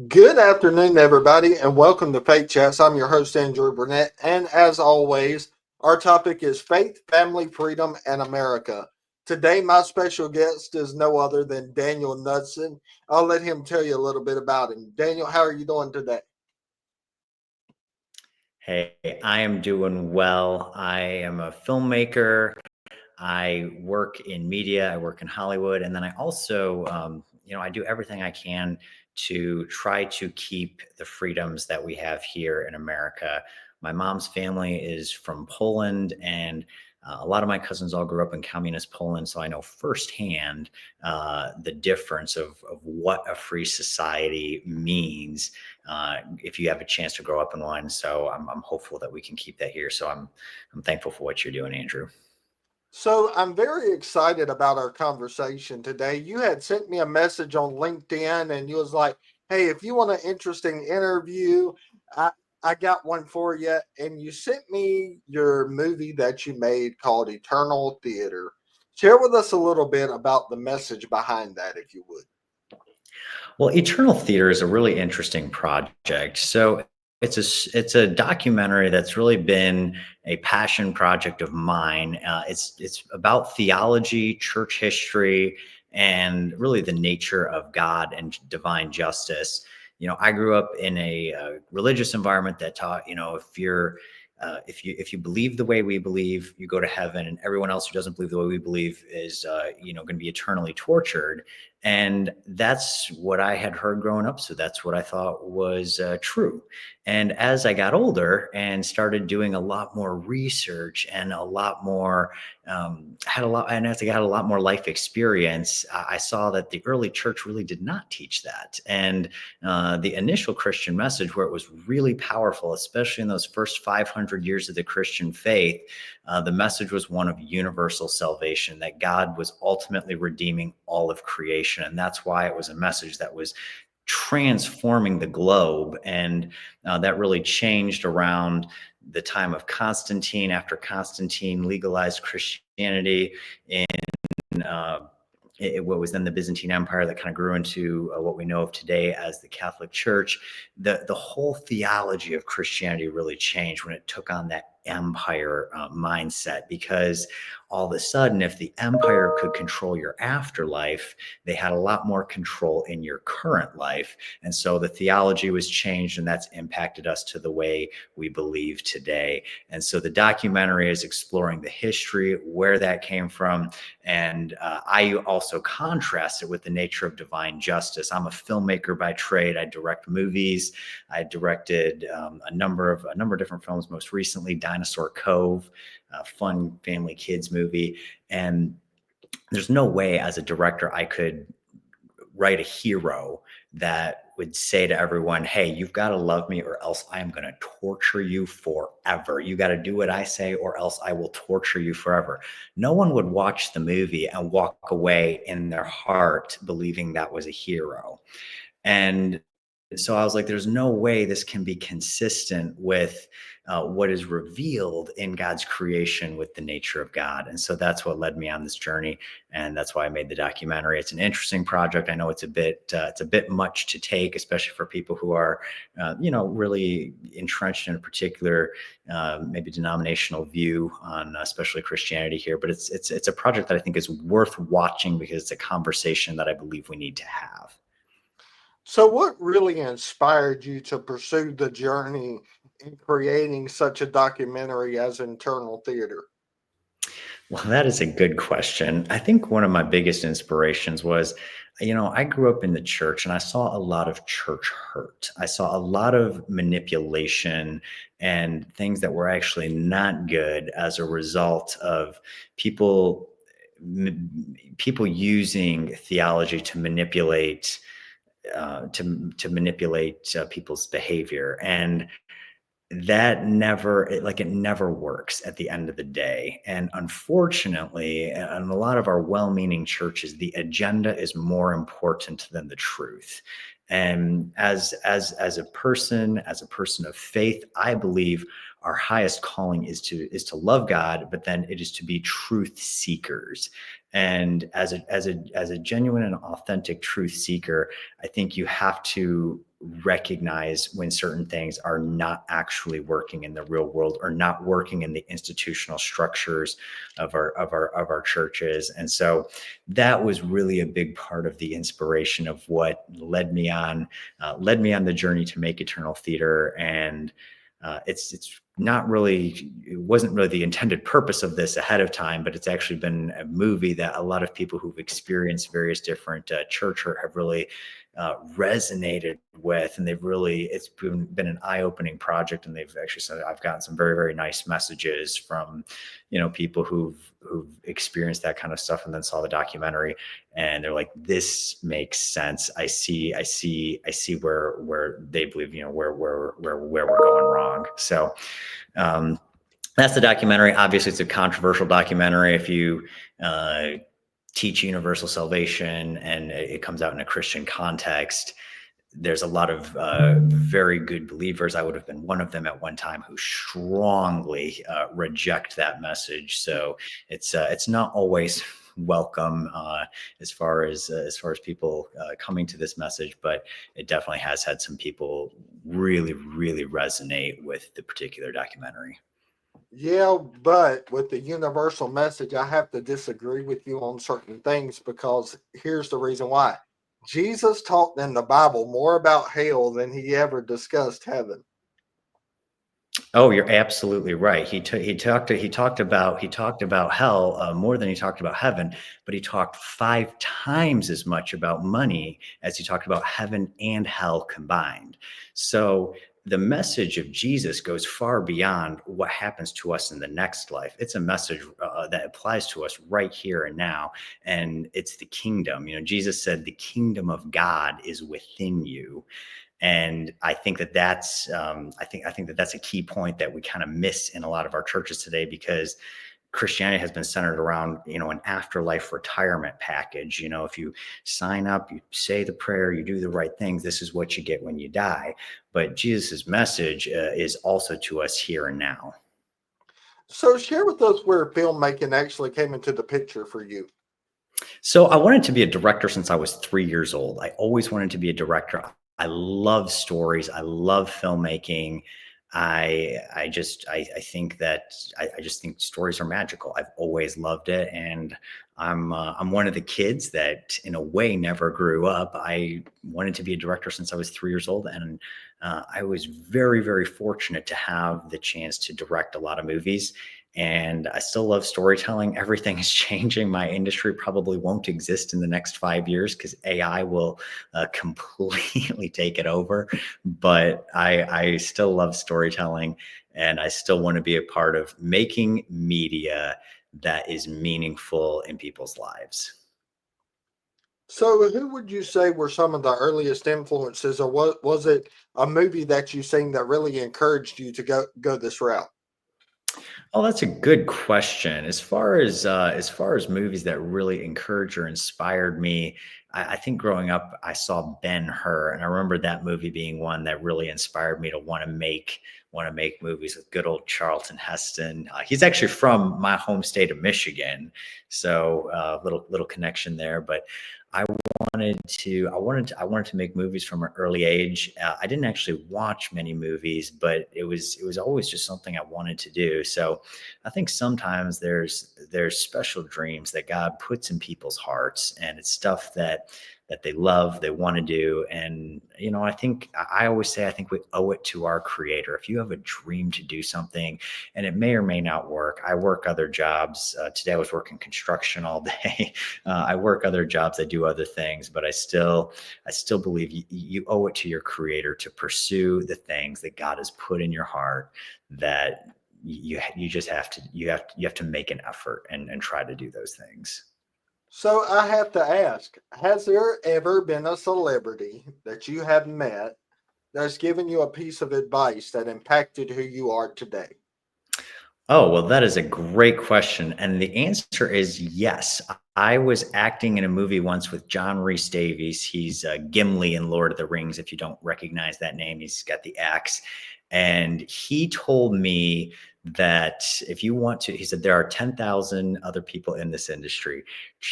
Good afternoon, everybody, and welcome to Faith Chats. I'm your host, Andrew Burnett, and as always, our topic is faith, family, freedom, and America. Today, my special guest is no other than Daniel Knudsen. I'll let him tell you a little bit about him. Daniel, how are you doing today? Hey, I am doing well. I am a filmmaker. I work in media. I work in Hollywood, and then I also, I do everything I can to try to keep the freedoms that we have here in America. My mom's family is from Poland, and a lot of my cousins all grew up in communist Poland, so I know firsthand the difference of what a free society means if you have a chance to grow up in one. So I'm hopeful that we can keep that here. So I'm thankful for what you're doing, Andrew. So, I'm very excited about our conversation today. You had sent me a message on LinkedIn and you was like, "Hey, if you want an interesting interview, I I got one for you." And you sent me your movie that you made called Eternal Theater. Share with us a little bit about the message behind that, if you would. Well, Eternal Theater is a really interesting project. So it's a documentary that's really been a passion project of mine. It's about theology, church history, and really the nature of God and divine justice. I grew up in a religious environment that taught, if you believe the way we believe, you go to heaven, and everyone else who doesn't believe the way we believe is, going to be eternally tortured. And that's what I had heard growing up. So that's what I thought was true. And as I got older and started doing a lot more research and a lot more, and as I got a lot more life experience, I saw that the early church really did not teach that. And the initial Christian message, where it was really powerful, especially in those first 500 years of the Christian faith, the message was one of universal salvation, that God was ultimately redeeming all of creation. And that's why it was a message that was transforming the globe. And that really changed around the time of Constantine, after Constantine legalized Christianity in uh, what was then the Byzantine Empire, that kind of grew into what we know of today as the Catholic Church. The whole theology of Christianity really changed when it took on that empire mindset, because all of a sudden, if the empire could control your afterlife, they had a lot more control in your current life. And so the theology was changed, and that's impacted us to the way we believe today. And so the documentary is exploring the history, where that came from, and I also contrast it with the nature of divine justice. I'm a filmmaker by trade. I direct movies. I directed a number of different films. Most recently, Dinosaur Cove, a fun family kids movie. And there's no way as a director I could write a hero that would say to everyone, "Hey, you've got to love me or else I am going to torture you forever. You got to do what I say or else I will torture you forever." No one would watch the movie and walk away in their heart believing that was a hero. And so I was like, there's no way this can be consistent with what is revealed in God's creation with the nature of God. And so that's what led me on this journey. And that's why I made the documentary. It's an interesting project. I know it's a bit much to take, especially for people who are, really entrenched in a particular, maybe denominational view on especially Christianity here. But it's a project that I think is worth watching because it's a conversation that I believe we need to have. So, what really inspired you to pursue the journey in creating such a documentary as Internal Theater? Well, that is a good question. I think one of my biggest inspirations was, I grew up in the church and I saw a lot of church hurt. I saw a lot of manipulation and things that were actually not good as a result of people people using theology to manipulate people's behavior. And it never works at the end of the day. And unfortunately, in a lot of our well-meaning churches, the agenda is more important than the truth. And as a person of faith, I believe our highest calling is to love God, but then it is to be truth seekers. And as a genuine and authentic truth seeker, I think you have to recognize when certain things are not actually working in the real world or not working in the institutional structures of our churches. And so that was really a big part of the inspiration of what led me on the journey to make Eternal Theater. And it's not really, it wasn't really the intended purpose of this ahead of time, but it's actually been a movie that a lot of people who've experienced various different church hurt have really resonated with, and it's been an eye-opening project. And they've actually said I've gotten some very, very nice messages from, people who've experienced that kind of stuff and then saw the documentary, and they're like, this makes sense. I see where they believe, where we're going wrong. So that's the documentary. Obviously, it's a controversial documentary. If you teach universal salvation and it comes out in a Christian context, there's a lot of very good believers. I would have been one of them at one time who strongly reject that message. So it's not always welcome as far as people coming to this message, but it definitely has had some people really, really resonate with the particular documentary. Yeah, but with the universal message, I have to disagree with you on certain things because here's the reason why. Jesus talked in the Bible more about hell than he ever discussed heaven. Oh, you're absolutely right. He talked about hell more than he talked about heaven, but he talked 5 times as much about money as he talked about heaven and hell combined. So the message of Jesus goes far beyond what happens to us in the next life. It's a message that applies to us right here and now, and it's the kingdom. Jesus said, "The kingdom of God is within you." And I think that's a key point that we kind of miss in a lot of our churches today, because Christianity has been centered around, an afterlife retirement package. If you sign up, you say the prayer, you do the right things, this is what you get when you die. But Jesus's message is also to us here and now. So share with us where filmmaking actually came into the picture for you. So I wanted to be a director since I was 3 years old. I always wanted to be a director. I love stories. I love filmmaking. I think that I just think stories are magical. I've always loved it, and I'm one of the kids that, in a way, never grew up. I wanted to be a director since I was 3 years old, and I was very, very fortunate to have the chance to direct a lot of movies. And I still love storytelling. Everything is changing. My industry probably won't exist in the next 5 years because AI will completely take it over. But I still love storytelling, and I still want to be a part of making media that is meaningful in people's lives. So who would you say were some of the earliest influences, or what was it a movie that you seen that really encouraged you to go this route? Oh, that's a good question. As far as movies that really encouraged or inspired me, I think growing up I saw Ben Hur, and I remember that movie being one that really inspired me to want to make movies with good old Charlton Heston. He's actually from my home state of Michigan, so little connection there. But I I wanted to make movies from an early age. I didn't actually watch many movies, but it was always just something I wanted to do. So I think sometimes there's special dreams that God puts in people's hearts, and it's stuff that they love, they want to do. And I think I always say I think we owe it to our creator. If you have a dream to do something, and it may or may not work. I work other jobs. Today I was working construction all day. I work other jobs. I do other things, but I still believe you owe it to your creator to pursue the things that God has put in your heart, that you just have to make an effort and try to do those things. So I have to ask, has there ever been a celebrity that you have met that's given you a piece of advice that impacted who you are today? Oh, well, that is a great question. And the answer is yes. I was acting in a movie once with John Rhys Davies. He's Gimli in Lord of the Rings. If you don't recognize that name, he's got the axe. And he told me that if you want to, he said, there are 10,000 other people in this industry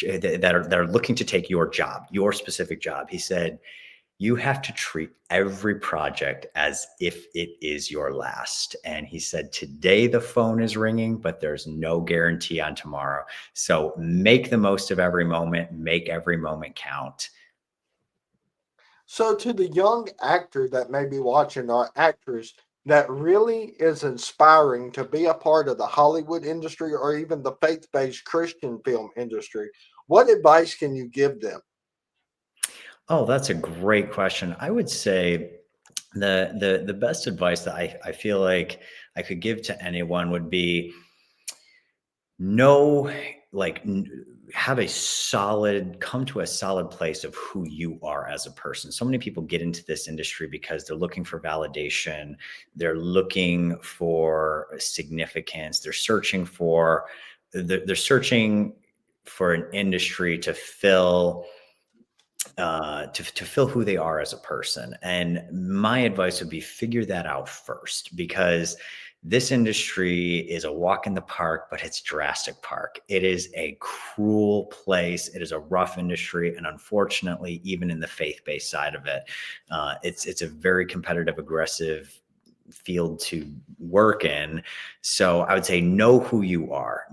that are looking to take your job, your specific job. He said, You have to treat every project as if it is your last. And he said, today the phone is ringing, but there's no guarantee on tomorrow. So make the most of every moment, make every moment count. So, to the young actor that may be watching or actress that really is inspiring to be a part of the Hollywood industry or even the faith based Christian film industry, what advice can you give them? Oh, that's a great question. I would say the best advice that I feel like I could give to anyone would be know like have a solid come to a solid place of who you are as a person. So many people get into this industry because they're looking for validation, they're looking for significance, they're searching for an industry to fill to fill who they are as a person. And my advice would be figure that out first, because this industry is a walk in the park, but it's Jurassic Park. It is a cruel place. It is a rough industry, and unfortunately, even in the faith-based side of it, it's a very competitive, aggressive field to work in. So I would say know who you are,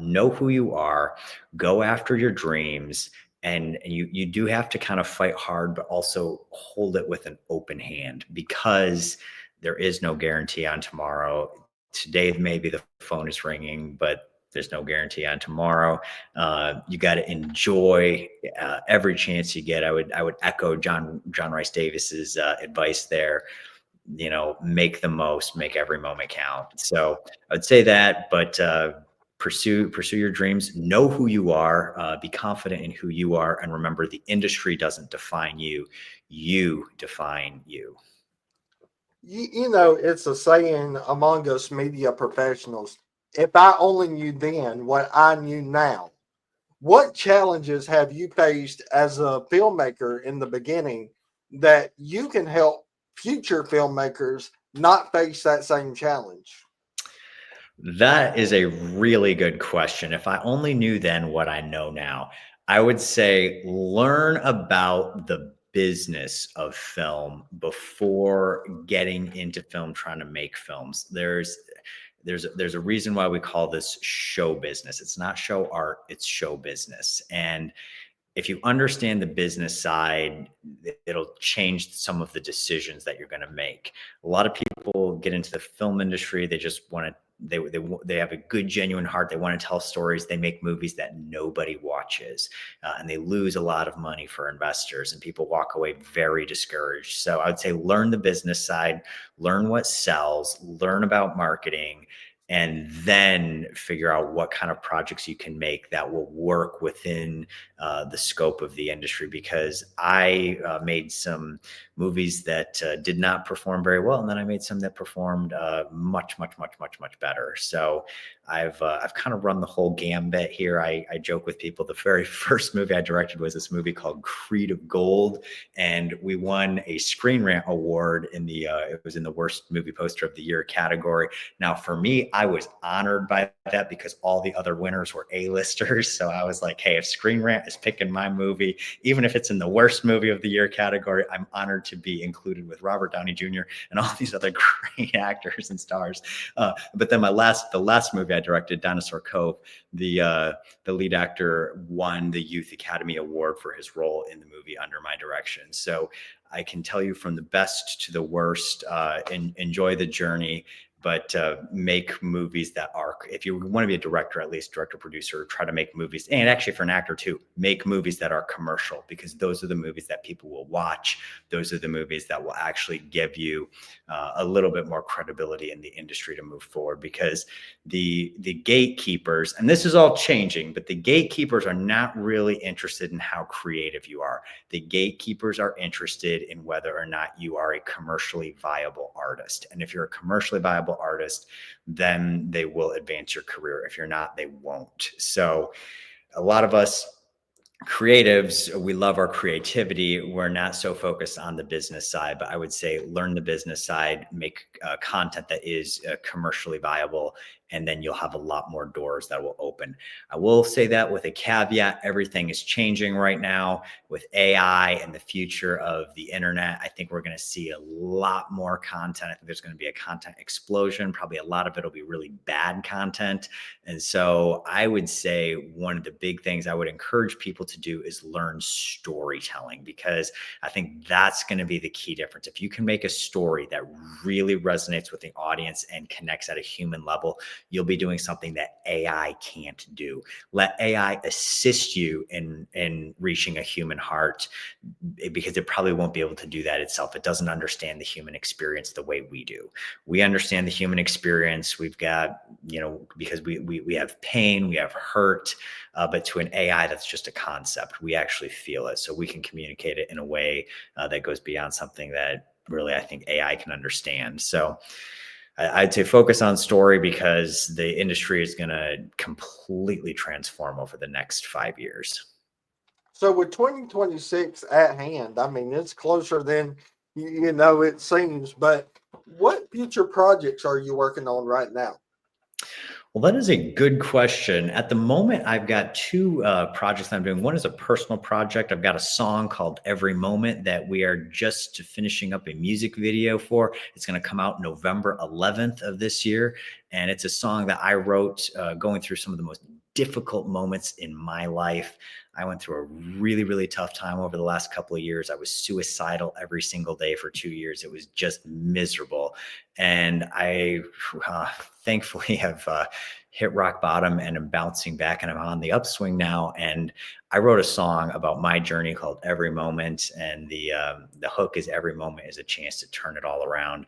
go after your dreams. And you do have to kind of fight hard, but also hold it with an open hand, because there is no guarantee on tomorrow. Today, maybe the phone is ringing, but there's no guarantee on tomorrow. You got to enjoy every chance you get. I would echo John Rice Davis's advice there. Make the most, make every moment count. So I'd say that, but pursue your dreams, know who you are, be confident in who you are, and remember, the industry doesn't define you, you define you. It's a saying among us media professionals, if I only knew then what I knew now. What challenges have you faced as a filmmaker in the beginning that you can help future filmmakers not face that same challenge? That is a really good question. If I only knew then what I know now, I would say learn about the business of film before getting into film, trying to make films. There's a reason why we call this show business. It's not show art, it's show business. And if you understand the business side, it'll change some of the decisions that you're going to make. A lot of people get into the film industry. They just want to, they have a good, genuine heart. They want to tell stories. They make movies that nobody watches, and they lose a lot of money for investors, and people walk away very discouraged. So I would say learn the business side, learn what sells, learn about marketing, and then figure out what kind of projects you can make that will work within the scope of the industry. Because I made some movies that did not perform very well, and then I made some that performed much, much, much, much, much better. So I've kind of run the whole gambit here. I joke with people. The very first movie I directed was this movie called Creed of Gold, and we won a Screen Rant award in the it was in the worst movie poster of the year category. Now, for me, I was honored by that because all the other winners were A-listers. So I was like, hey, if Screen Rant is picking my movie, even if it's in the worst movie of the year category, I'm honored to be included with Robert Downey Jr. and all these other great actors and stars. But then the last movie I directed, Dinosaur Cove, the lead actor won the Youth Academy Award for his role in the movie under my direction. So I can tell you, from the best to the worst, enjoy the journey, but make movies that are, if you want to be a director, at least director, producer, try to make movies. And actually for an actor too, make movies that are commercial, because those are the movies that people will watch. Those are the movies that will actually give you a little bit more credibility in the industry to move forward. Because the gatekeepers, and this is all changing, but the gatekeepers are not really interested in how creative you are. The gatekeepers are interested in whether or not you are a commercially viable artist. And if you're a commercially viable artist, then they will advance your career. If you're not, they won't. So a lot of us creatives, we love our creativity. We're not so focused on the business side, but I would say learn the business side, make content that is commercially viable, and then you'll have a lot more doors that will open. I will say that with a caveat, everything is changing right now with AI and the future of the internet. I think we're going to see a lot more content. I think there's going to be a content explosion. Probably a lot of it will be really bad content. And so I would say one of the big things I would encourage people to do is learn storytelling, because I think that's going to be the key difference. If you can make a story that really resonates with the audience and connects at a human level, you'll be doing something that AI can't do. Let AI assist you in reaching a human heart, because it probably won't be able to do that itself. It doesn't understand the human experience the way we do. We understand the human experience. We've got, because we have pain, we have hurt, but to an AI, that's just a concept. We actually feel it. So we can communicate it in a way that goes beyond something that really I think AI can understand. So I'd say focus on story, because the industry is going to completely transform over the next 5 years. So with 2026 at hand, I mean, it's closer than it seems, but what future projects are you working on right now? Well, that is a good question. At the moment, I've got two projects I'm doing. One is a personal project. I've got a song called Every Moment that we are just finishing up a music video for. It's going to come out November 11th of this year. And it's a song that I wrote going through some of the most difficult moments in my life. I went through a really, really tough time over the last couple of years. I was suicidal every single day for 2 years. It was just miserable. And I thankfully have hit rock bottom and am bouncing back, and I'm on the upswing now. And I wrote a song about my journey called Every Moment. And the hook is every moment is a chance to turn it all around.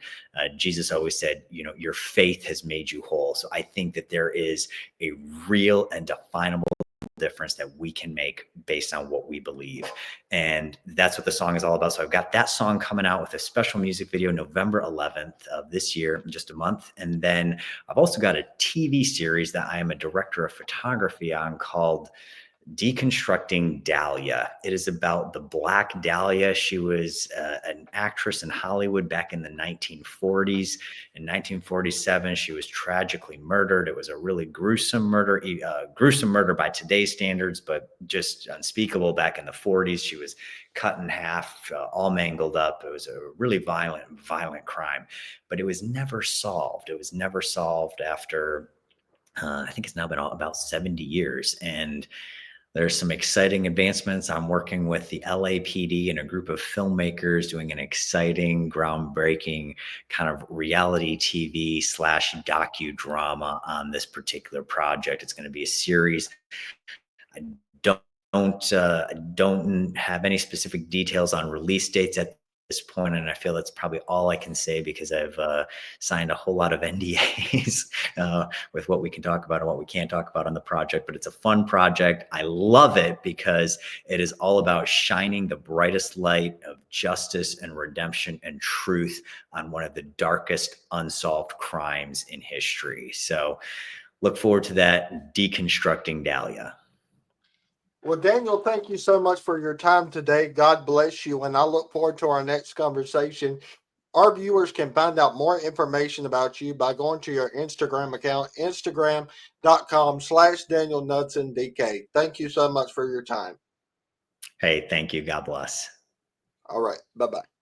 Jesus always said, your faith has made you whole. So I think that there is a real and definable difference that we can make based on what we believe. And that's what the song is all about. So I've got that song coming out with a special music video November 11th of this year, in just a month. And then I've also got a TV series that I am a director of photography on called Deconstructing Dahlia. It is about the Black Dahlia. She was an actress in Hollywood back in the 1940s. In 1947, she was tragically murdered. It was a really gruesome murder by today's standards, but just unspeakable back in the 40s. She was cut in half, all mangled up. It was a really violent crime, but it was never solved. It was never solved after, I think it's now been about 70 years. And there's some exciting advancements. I'm working with the LAPD and a group of filmmakers doing an exciting, groundbreaking kind of reality TV / docudrama on this particular project. It's going to be a series. I don't have any specific details on release dates at this point, and I feel that's probably all I can say, because I've signed a whole lot of NDAs with what we can talk about and what we can't talk about on the project. But it's a fun project. I love it because it is all about shining the brightest light of justice and redemption and truth on one of the darkest unsolved crimes in history. So look forward to that, Deconstructing Dahlia. Well, Daniel, thank you so much for your time today. God bless you. And I look forward to our next conversation. Our viewers can find out more information about you by going to your Instagram account, instagram.com/Daniel Knudsen DK. Thank you so much for your time. Hey, thank you. God bless. All right. Bye bye.